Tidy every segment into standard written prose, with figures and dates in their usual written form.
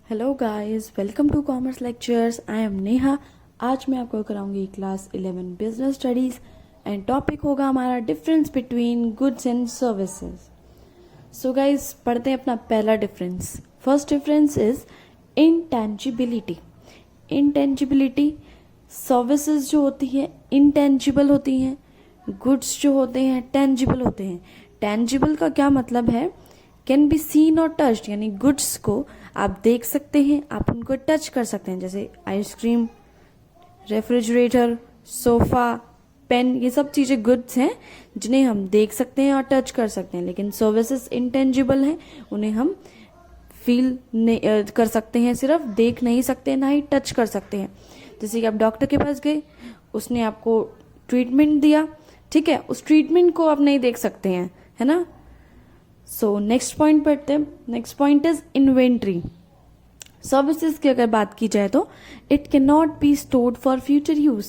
Hello guys, welcome to commerce lectures. I am Neha. आज मैं आपको कराऊंगी class 11 business studies and topic होगा हमारा difference between goods and services. So guys, पढ़ते हैं अपना पहला difference. First difference is intangibility. Intangibility, services जो होती है इंटेंजिबल होती हैं, गुड्स जो होते हैं टेंजिबल होते हैं। टेंजिबल का क्या मतलब है? कैन बी सीन और टच्ड, यानी गुड्स को आप देख सकते हैं, आप उनको टच कर सकते हैं, जैसे आइसक्रीम, रेफ्रिजरेटर, सोफा, पेन, ये सब चीज़ें गुड्स हैं जिन्हें हम देख सकते हैं और टच कर सकते हैं। लेकिन सर्विसेज इंटेंजिबल हैं, उन्हें हम फील कर सकते हैं, सिर्फ देख नहीं सकते, ना ही टच कर सकते हैं। जैसे कि आप डॉक्टर के पास गए, उसने आपको ट्रीटमेंट दिया, ठीक है, उस ट्रीटमेंट को आप नहीं देख सकते हैं, है ना। सो नेक्स्ट पॉइंट पढ़ते हैं। Next point is inventory. Services की अगर बात की जाए तो it can not be stored for future use.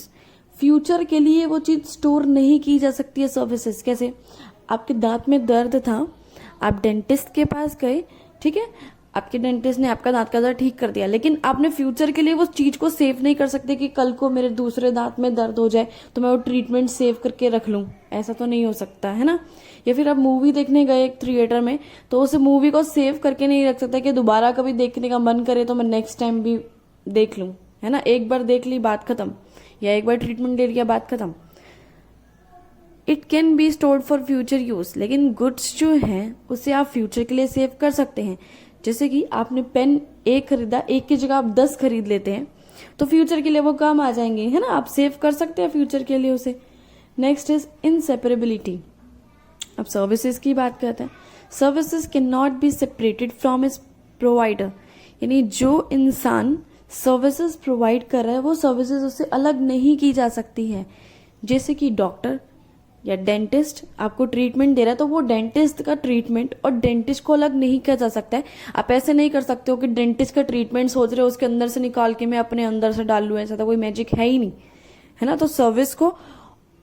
Future के लिए वो चीज स्टोर नहीं की जा सकती है। सर्विसेज कैसे? आपके दांत में दर्द था, आप डेंटिस्ट के पास गए, ठीक है, आपके डेंटिस्ट ने आपका दांत का दर्द ठीक कर दिया, लेकिन आपने फ्यूचर के लिए वो चीज को सेव नहीं कर सकते कि कल को मेरे दूसरे दांत में दर्द हो जाए तो मैं वो ट्रीटमेंट सेव करके रख लूं। ऐसा तो नहीं हो सकता, है ना। या फिर आप मूवी देखने गए एक थिएटर में, तो उस मूवी को सेव करके नहीं रख सकता कि दोबारा कभी देखने का मन करे तो मैं नेक्स्ट टाइम भी देख लूं, है ना। एक बार देख ली, बात खत्म, या एक बार ट्रीटमेंट ले लिया, बात खत्म। It can be stored for future use, लेकिन गुड्स जो हैं उसे आप फ्यूचर के लिए सेव कर सकते हैं। जैसे कि आपने पेन एक खरीदा, एक की जगह आप 10 खरीद लेते हैं, तो फ्यूचर के लिए वो काम आ जाएंगे, है ना। आप सेव कर सकते हैं फ्यूचर के लिए उसे। Next is inseparability. अब सर्विसेज की बात करते हैं। Services can not be separated from is provider, यानी जो इंसान सर्विसेज प्रोवाइड कर रहा है वो सर्विसेज उससे अलग नहीं की जा सकती है। जैसे कि डॉक्टर या डेंटिस्ट आपको ट्रीटमेंट दे रहा है, तो वो डेंटिस्ट का ट्रीटमेंट और डेंटिस्ट को अलग नहीं किया जा सकता है। आप ऐसे नहीं कर सकते हो कि डेंटिस्ट का ट्रीटमेंट सोच रहे हो उसके अंदर से निकाल के मैं अपने अंदर से डाल लूँ, ऐसा तो कोई मैजिक है ही नहीं, है ना। तो सर्विस को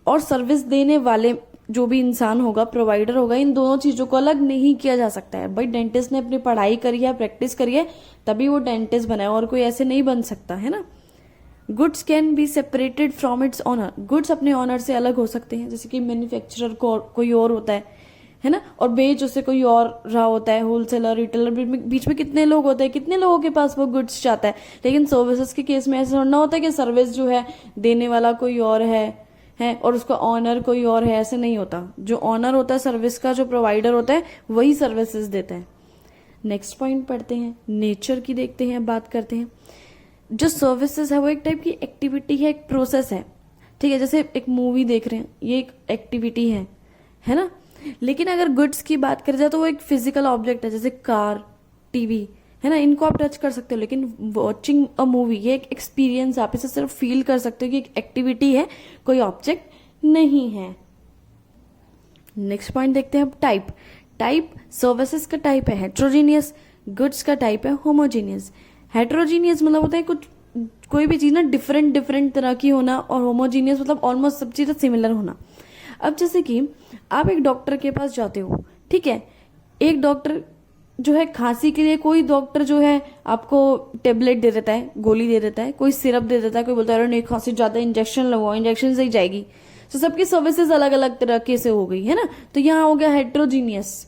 और सर्विस देने वाले जो भी इंसान होगा, प्रोवाइडर होगा, इन दोनों चीजों को अलग नहीं किया जा सकता है। भाई डेंटिस्ट ने अपनी पढ़ाई करी है, प्रैक्टिस करी है, तभी वो डेंटिस्ट बना है, और कोई ऐसे नहीं बन सकता, है ना। Goods can be separated from its owner. Goods अपने ऑनर से अलग हो सकते हैं, जैसे कि मैन्युफैक्चरर को कोई और होता है ना, और बेच उसे कोई और रहा होता है, होलसेलर, रिटेलर, बीच में कितने लोग होते हैं, कितने लोगों के पास वो गुड्स जाता है। लेकिन सर्विसेज के केस में ऐसा ना होता है कि सर्विस जो है देने वाला कोई और है और उसका ऑनर कोई और है, ऐसे नहीं होता। जो ऑनर होता है सर्विस का, जो प्रोवाइडर होता है, वही सर्विसेज देता है। नेक्स्ट पॉइंट पढ़ते हैं, नेचर की देखते हैं, बात करते हैं। जो सर्विसेज है वो एक टाइप की एक्टिविटी है, एक प्रोसेस है, ठीक है। जैसे एक मूवी देख रहे हैं, ये एक एक्टिविटी है ना। लेकिन अगर गुड्स की बात करें जाए तो वो एक फिजिकल ऑब्जेक्ट है, जैसे कार, टीवी, है ना, इनको आप टच कर सकते हो। लेकिन वॉचिंग अ मूवी ये एक एक्सपीरियंस, आप इसे सिर्फ फील कर सकते हो कि एक एक्टिविटी है, कोई ऑब्जेक्ट नहीं है। नेक्स्ट पॉइंट देखते हैं अब, टाइप। टाइप सर्विसेज का टाइप है हेट्रोजीनियस, गुड्स का टाइप है होमोजीनियस। हेट्रोजीनियस मतलब होता है कुछ, कोई भी चीज ना डिफरेंट डिफरेंट तरह की होना, और होमोजीनियस मतलब ऑलमोस्ट सब चीजें सिमिलर होना। अब जैसे कि आप एक डॉक्टर के पास जाते हो, ठीक है, एक डॉक्टर जो है खांसी के लिए, कोई डॉक्टर जो है आपको टेबलेट दे देता है, गोली दे देता है, कोई सिरप दे देता है, कोई बोलता है अरे नहीं खांसी ज्यादा, इंजेक्शन लगवाओ, इंजेक्शन से ही जाएगी। तो सबकी सर्विसेज अलग अलग तरह के से हो गई, है ना। तो यहाँ हो गया हेट्रोजीनियस,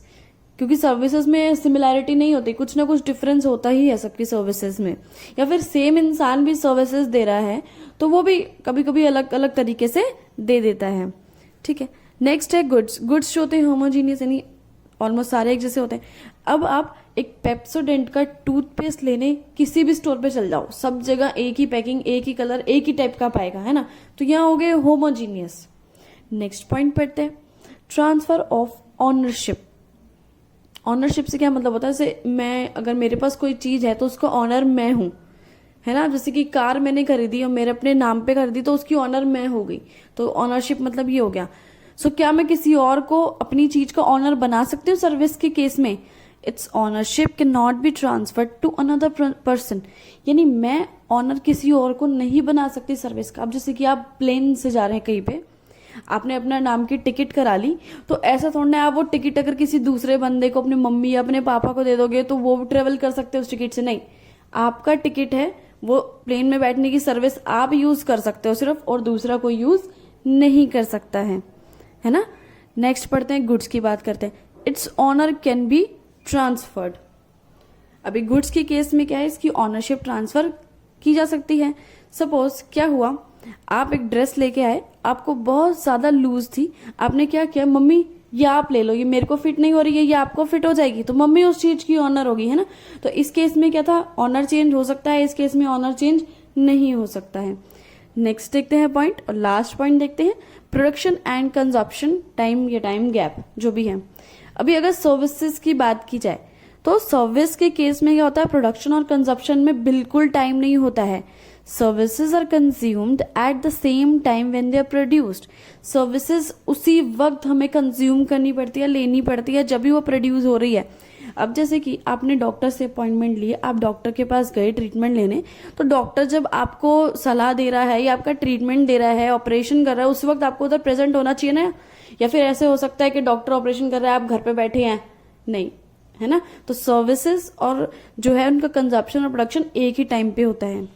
क्योंकि सर्विसेज में सिमिलैरिटी नहीं होती, कुछ ना कुछ डिफरेंस होता ही है सबकी सर्विसेज में। या फिर सेम इंसान भी सर्विसेज दे रहा है तो वो भी कभी कभी अलग अलग तरीके से दे देता है, ठीक है। नेक्स्ट है गुड्स। गुड्स जो होते हैं होमोजीनियस, यानी ऑलमोस्ट सारे एक जैसे होते हैं। अब आप एक पेप्सोडेंट का टूथपेस्ट लेने किसी भी स्टोर पे चल जाओ, सब जगह एक ही पैकिंग, एक ही कलर, एक ही टाइप का पाएगा, है ना। तो यहाँ हो गए होमोजीनियस। नेक्स्ट पॉइंट पढ़ते हैं, ट्रांसफर ऑफ ऑनरशिप। ऑनरशिप से क्या मतलब होता है? जैसे मैं, अगर मेरे पास कोई चीज है तो उसका ऑनर मैं हूं, है ना। जैसे कि कार मैंने खरीदी और मेरे अपने नाम पे खरीदी तो उसकी ऑनर मैं हो गई, तो ऑनरशिप मतलब ये हो गया। सो क्या मैं किसी और को अपनी चीज का ऑनर बना सकती हूँ सर्विस के केस में? Its ownership can not be transferred to another person, यानी मैं ऑनर किसी और को नहीं बना सकती सर्विस का। अब जैसे कि आप प्लेन से जा रहे हैं कहीं पे, आपने अपना नाम की टिकट करा ली, तो ऐसा थोड़ा आप वो टिकट अगर किसी दूसरे बंदे को, अपनी मम्मी या अपने पापा को दे दोगे तो वो ट्रेवल कर सकते हो उस टिकट से? नहीं, आपका टिकट है, वो प्लेन में बैठने की सर्विस आप यूज कर सकते हो सिर्फ, और दूसरा कोई यूज नहीं कर सकता है ना। नेक्स्ट पढ़ते हैं, गुड्स की बात करते हैं। Its owner can be transferred. अभी गुड्स के केस में क्या है, इसकी ऑनरशिप ट्रांसफर की जा सकती है। सपोज क्या हुआ, आप एक ड्रेस लेके आए, आपको बहुत ज्यादा लूज थी, आपने क्या किया, मम्मी ये आप ले लो, ये मेरे को फिट नहीं हो रही है, ये आपको फिट हो जाएगी, तो मम्मी उस चीज की ऑनर होगी, है ना। तो इस केस में क्या था, ऑनर चेंज हो सकता है, इस केस में ऑनर चेंज नहीं हो सकता है। नेक्स्ट देखते हैं पॉइंट, और लास्ट पॉइंट देखते हैं, प्रोडक्शन एंड कंजप्शन टाइम या टाइम गैप जो भी है। अभी अगर सर्विसेज की बात की जाए तो सर्विस के केस में क्या होता है, प्रोडक्शन और कंजप्शन में बिल्कुल टाइम नहीं होता है। Services are consumed at the same time when they are produced. Services उसी वक्त हमें कंज्यूम करनी पड़ती है, लेनी पड़ती है जब भी वो प्रोड्यूस हो रही है। अब जैसे कि आपने डॉक्टर से अपॉइंटमेंट लिए, आप डॉक्टर के पास गए ट्रीटमेंट लेने, तो डॉक्टर जब आपको सलाह दे रहा है या आपका ट्रीटमेंट दे रहा है, ऑपरेशन कर रहा है, उस वक्त आपको उधर प्रेजेंट होना चाहिए ना। या फिर ऐसे हो सकता है कि डॉक्टर ऑपरेशन कर रहा है, आप घर पे बैठे हैं, नहीं, है ना। तो सर्विसेज और जो है उनका कंजप्शन और प्रोडक्शन एक ही टाइम पे होता है।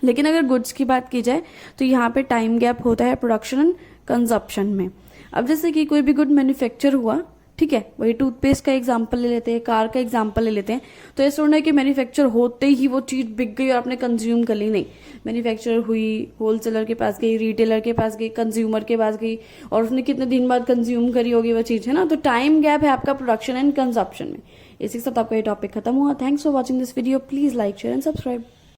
लेकिन अगर गुड्स की बात की जाए तो यहाँ पे टाइम गैप होता है प्रोडक्शन एंड कंजप्शन में। अब जैसे कि कोई भी गुड मैन्युफैक्चर हुआ, ठीक है, वही टूथपेस्ट का एग्जांपल ले लेते हैं, कार का एग्जांपल ले लेते हैं, तो ऐसा होना है कि मैन्युफैक्चर होते ही वो चीज बिक गई और आपने कंज्यूम कर ली, नहीं। मैन्युफैक्चर हुई, होलसेलर के पास गई, रिटेलर के पास गई, कंज्यूमर के पास गई, और उसने कितने दिन बाद कंज्यूम करी होगी वो चीज, है ना। तो टाइम गैप है आपका प्रोडक्शन एंड कंजप्शन में। इसी के साथ आपका ये टॉपिक खत्म हुआ। Thanks for watching this video. Please like, share and subscribe.